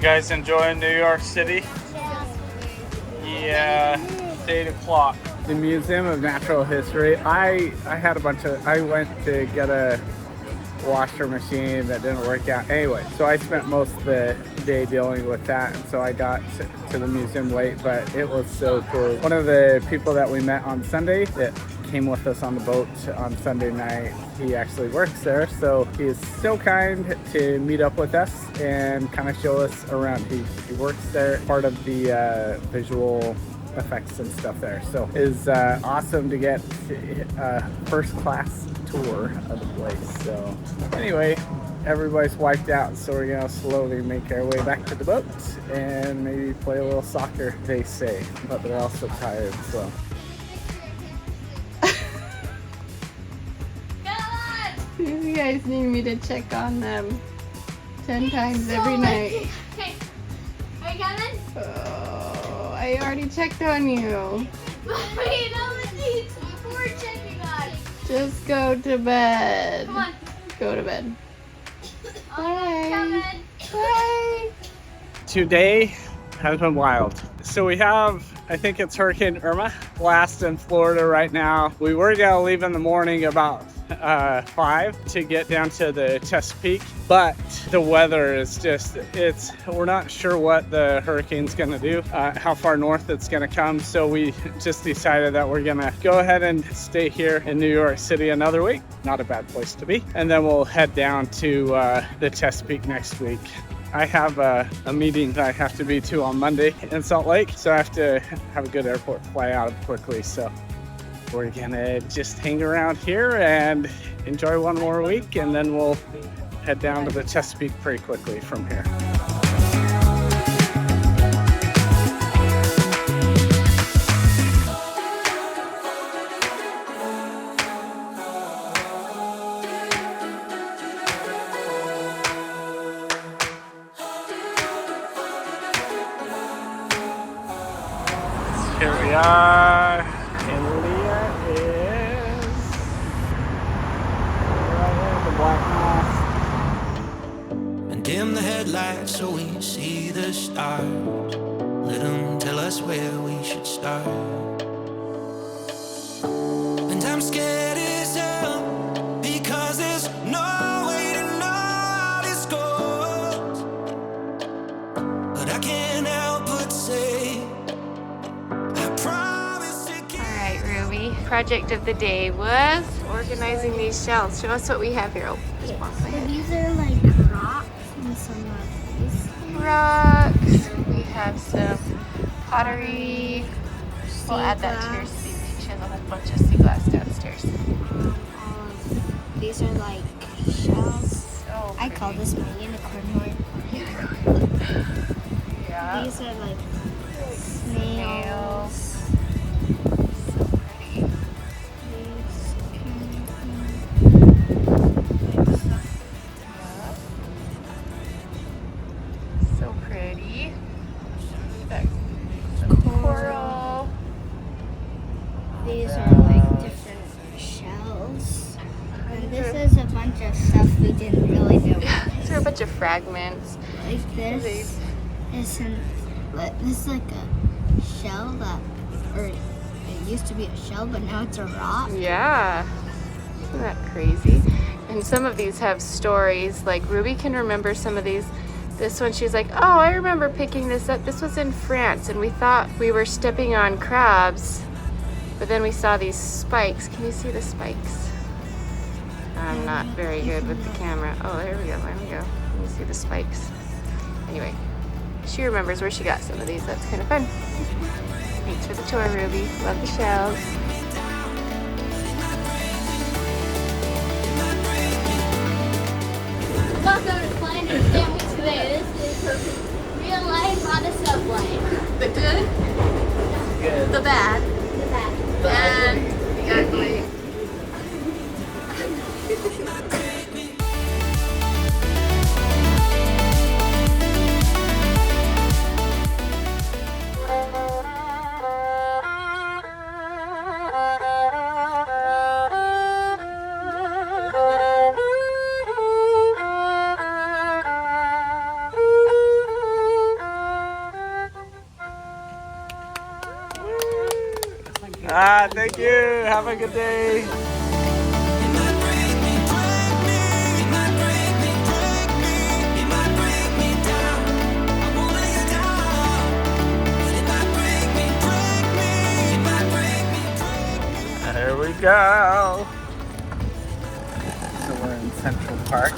guys enjoying New York City? Yeah, it's 8 o'clock. The Museum of Natural History. I went to get a washer machine that didn't work out. Anyway, so I spent most of the day dealing with that, and so I got to the museum late, but it was so cool. One of the people that we met on Sunday that came with us on the boat on Sunday night, he actually works there, so he is so kind to meet up with us and kind of show us around. He works there, part of the visual effects and stuff there, so it's awesome to get a first class tour of the place. So anyway, everybody's wiped out, so we're gonna slowly make our way back to the boat and maybe play a little soccer, they say, but they're also tired, so. You guys need me to check on them 10 times every night. Okay, are you coming? Oh, I already checked on you. Wait, no, let's before checking on. Just go to bed. Come on. Go to bed. I'm coming. Bye. Today has been wild. So we have, I think it's Hurricane Irma, blast in Florida right now. We were gonna leave in the morning about 5 to get down to the Chesapeake, but the weather is just, we're not sure what the hurricane's gonna do, how far north it's gonna come, so we just decided that we're gonna go ahead and stay here in New York City another week. Not a bad place to be. And then we'll head down to the Chesapeake next week. I have a meeting that I have to be to on Monday in Salt Lake, so I have to have a good airport fly out of quickly. So we're gonna just hang around here and enjoy one more week, and then we'll head down to the Chesapeake pretty quickly from here. Here we are, and Leah is right there, the black mask. And dim the headlights so we see the stars. Let them tell us where we should start. And I'm scared as hell because there's no way to know how this goes. But I can't help but say, Project of the day was organizing these shells. Show us what we have here. Oh, just walk my head. These are like rocks and some of these. Rocks. We have some pottery. We'll add that to your sleeve. She has a whole bunch of sea glass downstairs. These are like shells. So I call this my unicorn horn. Yeah. These are like snails. These are like different shells. And this is a bunch of stuff we didn't really know. These are a bunch of fragments. Like this is like a shell that, or it used to be a shell, but now it's a rock. Yeah. Isn't that crazy? And some of these have stories. Like Ruby can remember some of these. This one, she's like, oh, I remember picking this up. This was in France, and we thought we were stepping on crabs. But then we saw these spikes. Can you see the spikes? I'm not very good with the camera. Oh, there we go, there we go. Can you see the spikes? Anyway, she remembers where she got some of these. That's kind of fun. Thanks for the tour, Ruby. Love the shells. Welcome to Flying and Family today. This is real life on a subway. The good? Good. The bad? The back. And the ugly. Thank you. Have a good day. It might break me, it might break me, it might break me down. I won't lay you down. But it might break me, it might break me. There we go. So we're in Central Park.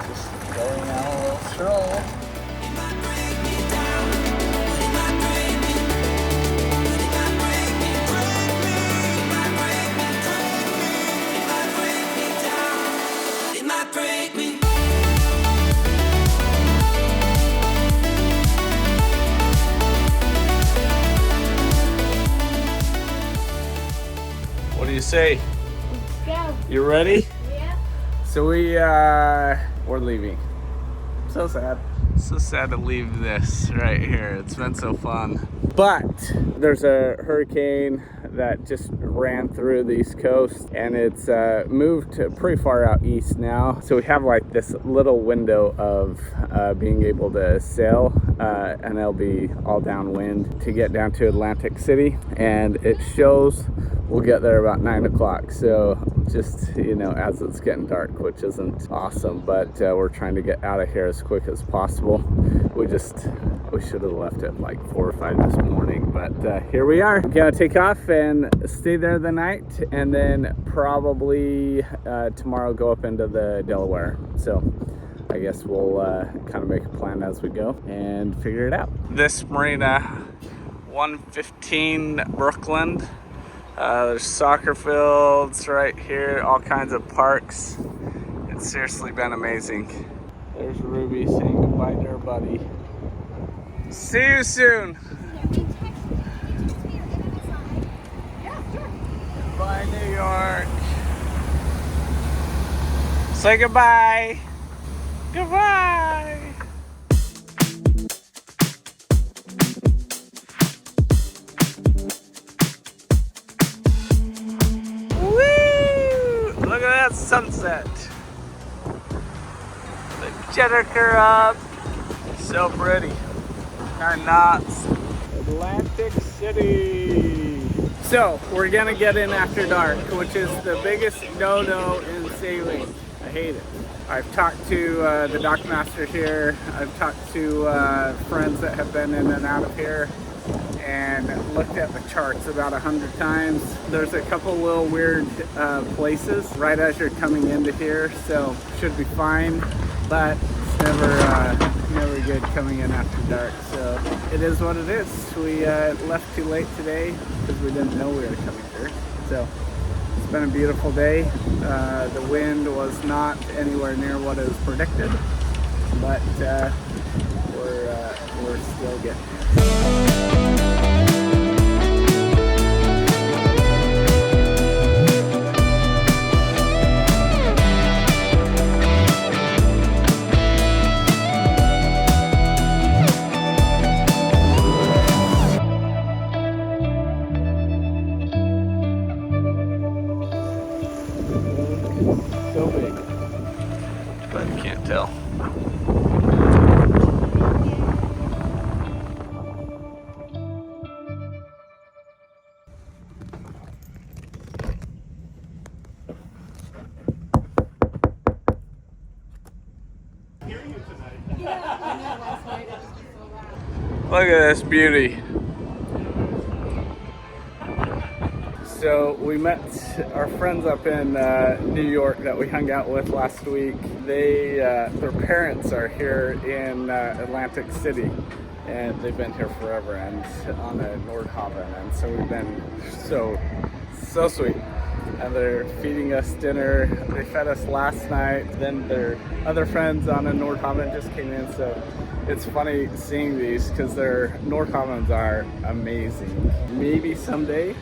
Just going on a little stroll. It might break me down. But it might break me. But it might break me, it might break me, it might break me down. It might break me. What do you say? Go. You ready? Yeah. So we're leaving. So sad. So sad to leave this right here. It's been so fun. But there's a hurricane that just ran through the East Coast, and it's moved pretty far out east now. So we have like this little window of being able to sail, and it'll be all downwind to get down to Atlantic City. And it shows we'll get there about 9 o'clock. So just, you know, as it's getting dark, which isn't awesome, but we're trying to get out of here as quick as possible. We should have left at like 4 or 5 this morning, but here we are. Gonna take off and stay there the night, and then probably tomorrow go up into the Delaware. So I guess we'll kind of make a plan as we go and figure it out. This marina, 115 Brooklyn. There's soccer fields right here, all kinds of parks. It's seriously been amazing. There's Ruby saying goodbye to her buddy. See you soon. Bye, New York. Say goodbye. Goodbye. Look at that sunset. The Cheddar up. So pretty. Our knots. Atlantic City. So we're gonna get in after dark, which is the biggest no-no in sailing. I hate it. I've talked to the dockmaster here. I've talked to friends that have been in and out of here, and looked at the charts about 100 times. There's a couple little weird places right as you're coming into here, so should be fine, but it's never good coming in after dark, so it is what it is. We left too late today because we didn't know we were coming here, so it's been a beautiful day. The wind was not anywhere near what is predicted, but we're still getting there. So big, but can't tell. Look at this beauty. So we met our friends up in New York that we hung out with last week. Their parents are here in Atlantic City, and they've been here forever, and on a Nordhaven, and so we've been so sweet. And they're feeding us dinner. They fed us last night. Then their other friends on a Nordhaven just came in, so it's funny seeing these because their Nordhavens are amazing. Maybe someday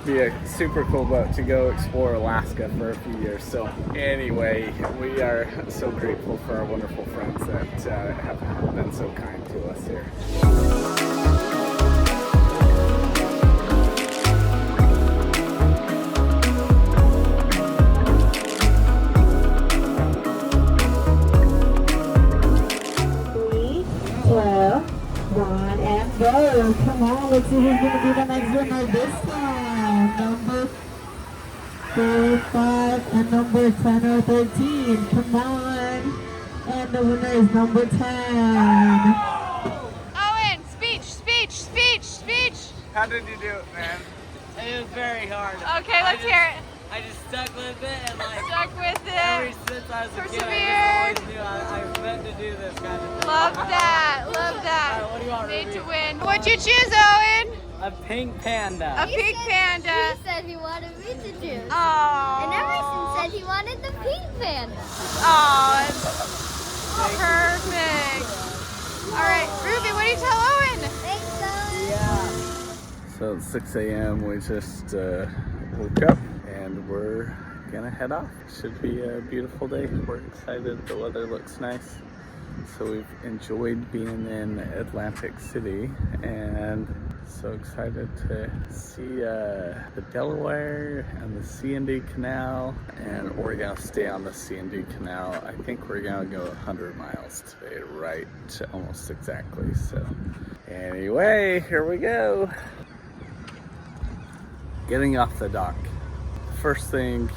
be a super cool boat to go explore Alaska for a few years. So anyway, we are so grateful for our wonderful friends that have been so kind to us here. One and go. Come on, let's see who's gonna be the next winner this time. 4, 5, and number 10 or 13. Come on. And the winner is number 10. Owen, speech. How did you do it, man? It was very hard. Okay, let's hear it. I just stuck with it and like Stuck with ever it. since I was a kid, Persevered. I just always knew I was meant to do this kind of thing. Love that. Alright, what do you want, Made Ruby? to win. What'd you choose, Owen? A pink panda. A pink panda. He said he wanted me to choose. Oh. And Emerson said he wanted the pink panda. Oh, perfect. All right, Ruby, what do you tell Owen? Thanks, Owen. Yeah. So it's 6 a.m. We just woke up and we're gonna head off. Should be a beautiful day. We're excited. The weather looks nice. So we've enjoyed being in Atlantic City and so excited to see the Delaware and the C&D Canal, and we're gonna stay on the C&D Canal. I think we're gonna go 100 miles today, right? Almost exactly. So anyway, here we go. Getting off the dock. First thing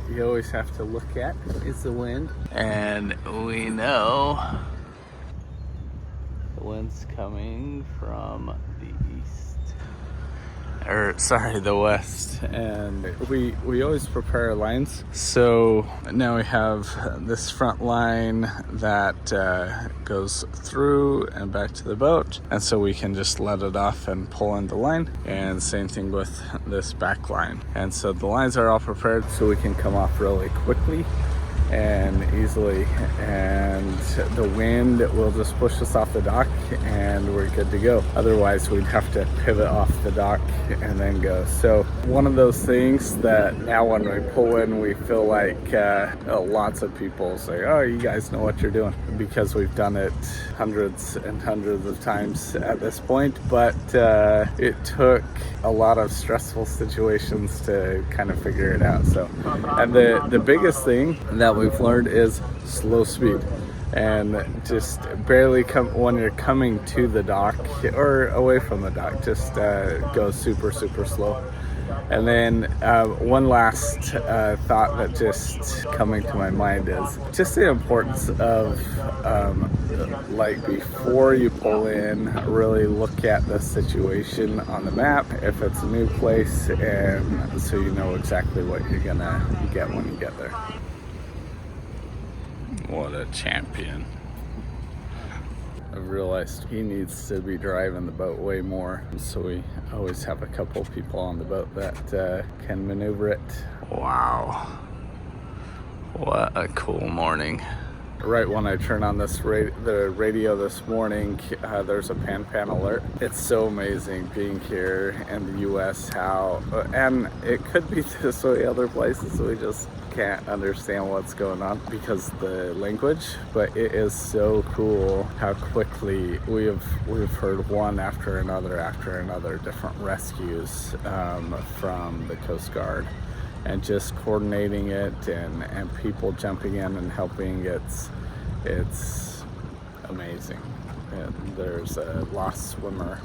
you always have to look at is the wind. And we know the wind's coming from the east. Or sorry, the west. And we always prepare lines. So now we have this front line that goes through and back to the boat. And so we can just let it off and pull in the line. And same thing with this back line. And so the lines are all prepared so we can come off really quickly and easily, and the wind will just push us off the dock and we're good to go. Otherwise we'd have to pivot off the dock and then go. So one of those things that now when we pull in we feel like lots of people say, oh, you guys know what you're doing, because we've done it hundreds and hundreds of times at this point. But it took a lot of stressful situations to kind of figure it out. So, and the biggest thing that we've learned is slow speed, and just barely come when you're coming to the dock or away from the dock, just go super slow. And then one last thought that just coming to my mind is just the importance of like before you pull in, really look at the situation on the map if it's a new place, and so you know exactly what you're gonna get when you get there. What a champion. I've realized he needs to be driving the boat way more, so we always have a couple people on the boat that can maneuver it. Wow, what a cool morning. Right when I turn on this the radio this morning, there's a pan alert. It's so amazing being here in the US, how, and it could be this way other places, we just can't understand what's going on because the language, but it is so cool how quickly we've heard one after another different rescues from the Coast Guard, and just coordinating it and people jumping in and helping. It's amazing. And there's a lost swimmer,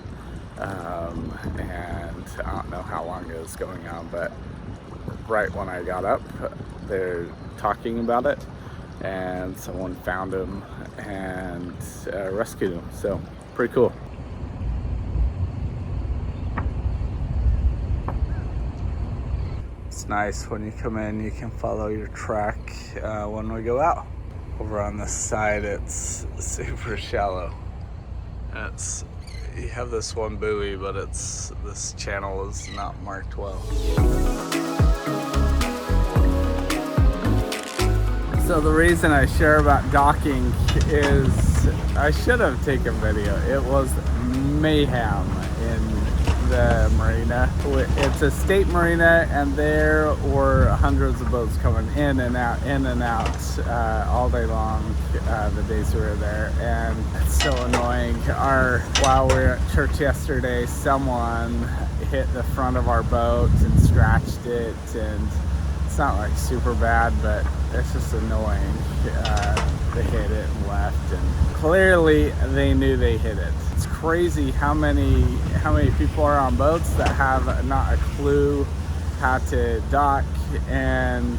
and I don't know how long it was going on, but right when I got up, they're talking about it, and someone found him and rescued him. So pretty cool. It's nice when you come in, you can follow your track when we go out. Over on this side, it's super shallow. You have this one buoy, but this channel is not marked well. So the reason I share about docking is I should have taken video. It was mayhem in the marina. It's a state marina, and there were hundreds of boats coming in and out all day long, the days we were there, and it's so annoying. While we were at church yesterday, someone hit the front of our boat and scratched it, and it's not like super bad, but it's just annoying. They hit it and left, and clearly they knew they hit it. It's crazy how many people are on boats that have not a clue how to dock, and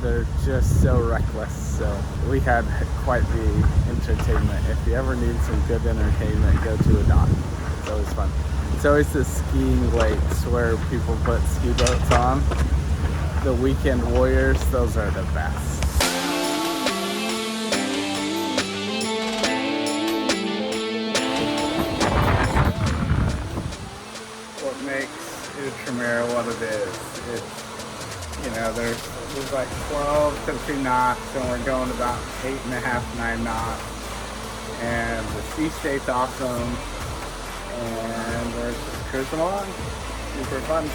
they're just so reckless. So we had quite the entertainment. If you ever need some good entertainment, go to a dock. It's always fun. It's always the skiing lakes where people put ski boats on. The weekend warriors, those are the best. What makes Outremer what it is, it's, you know, there's like 12, 15 knots, and we're going about 8.5, 9 knots. And the sea state's awesome, and we're just cruising along. Super fun.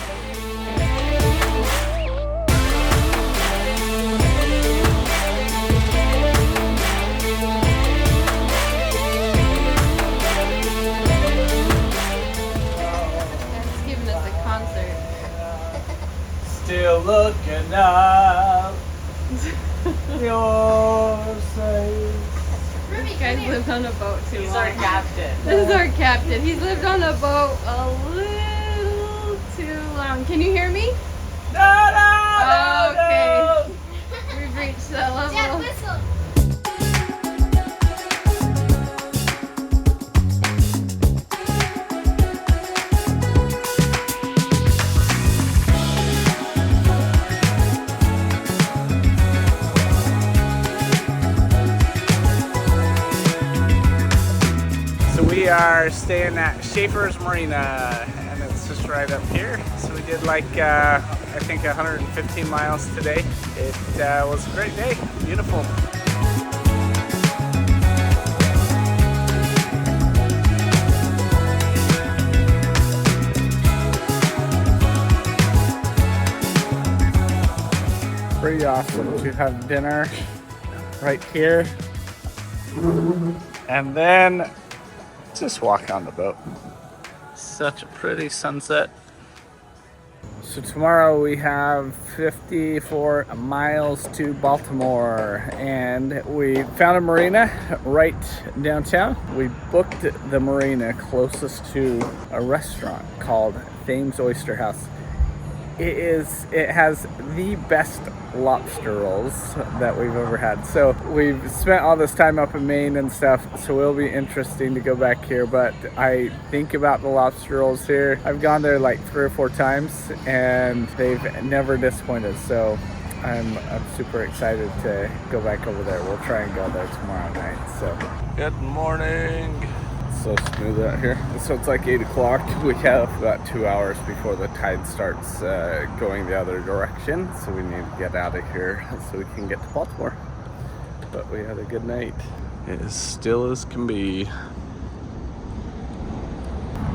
Still looking up your face. You guys lived on a boat too long. He's our captain. This is our captain. He's lived on a boat a little too long. Can you hear me? No, Okay. We've reached that level. Dad, whistle. We are staying at Schaefer's Marina, and it's just right up here. So we did like, I think 115 miles today. It was a great day, beautiful. Pretty awesome to have dinner right here. And then just walk on the boat. Such a pretty sunset. So tomorrow we have 54 miles to Baltimore, and we found a marina right downtown. We booked the marina closest to a restaurant called Thames Oyster House. It has the best lobster rolls that we've ever had. So we've spent all this time up in Maine and stuff, so it'll be interesting to go back here. But I think about the lobster rolls here. I've gone there like 3 or 4 times, and they've never disappointed. So I'm super excited to go back over there. We'll try and go there tomorrow night. So good morning. So smooth out here. So it's like 8 o'clock. We have about 2 hours before the tide starts going the other direction. So we need to get out of here so we can get to Baltimore. But we had a good night. It is still as can be.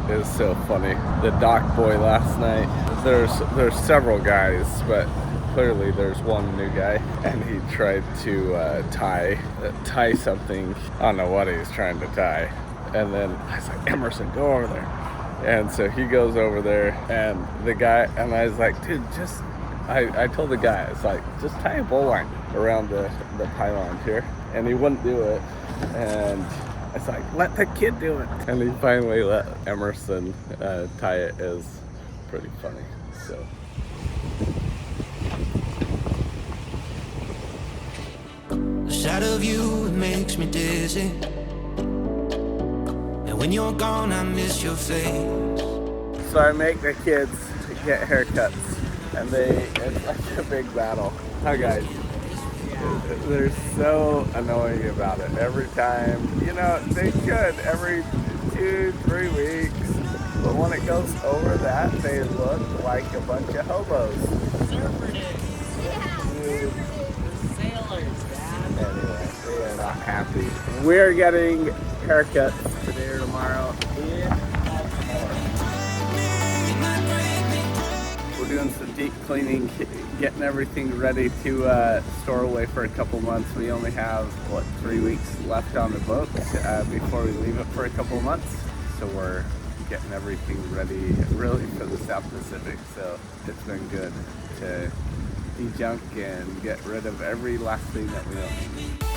It was so funny. The dock boy last night, there's several guys, but clearly there's one new guy, and he tried to tie something. I don't know what he was trying to tie. And then I was like, Emerson, go over there. And so he goes over there, and the guy, and I was like, dude, I told the guy, I was like, just tie a bowline around the pylon here. And he wouldn't do it. And I was like, let the kid do it. And he finally let Emerson tie it. It was pretty funny, so. The sight of you, it makes me dizzy. When you're gone, I miss your face. So I make the kids get haircuts, and it's like a big battle. Hi guys. They're so annoying about it. Every time, you know, they should every 2-3 weeks, but when it goes over that, they look like a bunch of hobos. Anyway, they are not happy. We're getting haircuts today or tomorrow in Baltimore. We're doing some deep cleaning, getting everything ready to store away for a couple months. We only have, 3 weeks left on the boat before we leave it for a couple months. So we're getting everything ready really for the South Pacific. So it's been good to de-junk and get rid of every last thing that we own.